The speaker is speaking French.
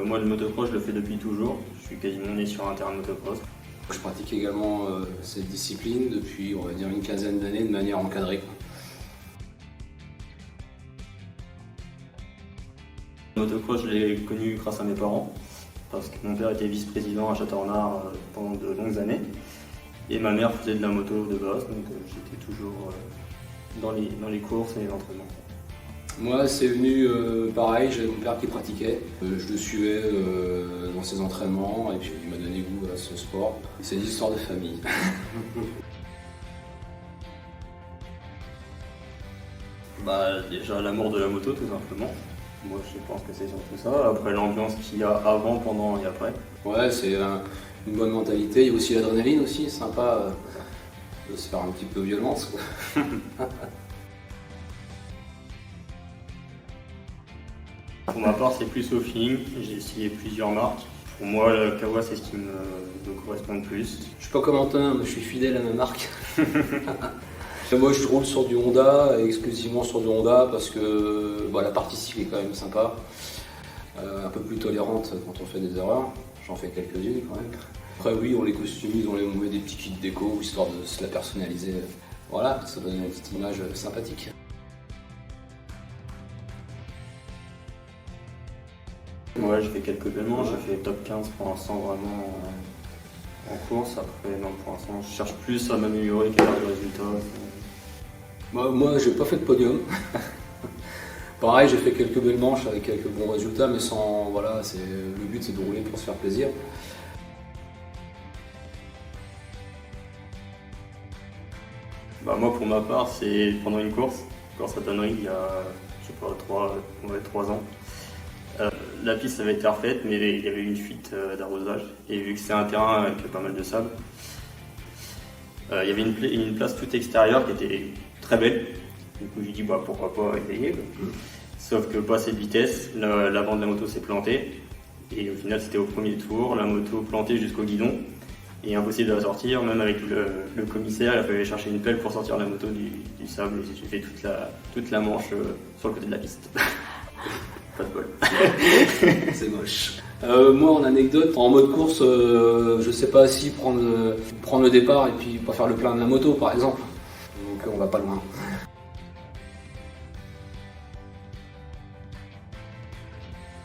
moi le motocross je le fais depuis toujours, je suis quasiment né sur un terrain de motocross. Je pratique également cette discipline depuis, on va dire, une quinzaine d'années de manière encadrée. Le motocross, je l'ai connu grâce à mes parents, parce que mon père était vice-président à Châteaurenard pendant de longues années, et ma mère faisait de la moto de base, donc j'étais toujours dans les courses et les entraînements. Moi, c'est venu pareil, j'avais mon père qui pratiquait, je le suivais dans ses entraînements, et puis il m'a donné goût à ce sport. C'est une histoire de famille. Déjà l'amour de la moto tout simplement. Moi je pense que c'est surtout ça. Après l'ambiance qu'il y a avant, pendant et après. Ouais, c'est une bonne mentalité. Il y a aussi l'adrénaline aussi, c'est sympa de se faire un petit peu violence. Pour ma part c'est plus au feeling. J'ai essayé plusieurs marques. Pour moi la Kawa c'est ce qui me correspond le plus. Je suis pas comme Antonin, mais je suis fidèle à ma marque. Moi je roule sur du Honda, exclusivement sur du Honda parce que la partie cycle est quand même sympa, un peu plus tolérante quand on fait des erreurs, j'en fais quelques-unes quand même. Après oui, on les customise, on met des petits kits déco histoire de se la personnaliser, voilà, ça donne une petite image sympathique. Ouais, j'ai fait quelques événements, j'ai fait top 15 pour l'instant vraiment en course. Après non, pour l'instant je cherche plus à m'améliorer qu'à faire du résultat. Moi, j'ai pas fait de podium. Pareil, j'ai fait quelques belles manches avec quelques bons résultats, mais sans. Voilà, le but c'est de rouler pour se faire plaisir. Moi, pour ma part, c'est pendant une course à Tannery, il y a, je sais pas, 3 ans. La piste avait été refaite, mais il y avait une fuite d'arrosage. Et vu que c'est un terrain avec pas mal de sable, il y avait une place toute extérieure qui était très belle. Du coup, j'ai dit pourquoi pas essayer. Sauf que pas cette vitesse, l'avant de la moto s'est planté. Et au final, c'était au premier tour, la moto plantée jusqu'au guidon. Et impossible de la sortir, même avec le commissaire, il fallait chercher une pelle pour sortir la moto du sable. Et j'ai fait toute la manche sur le côté de la piste. Pas de bol. C'est moche. Moi, en anecdote, en mode course, je sais pas si prendre le départ et puis pas faire le plein de la moto, par exemple. Donc on va pas loin.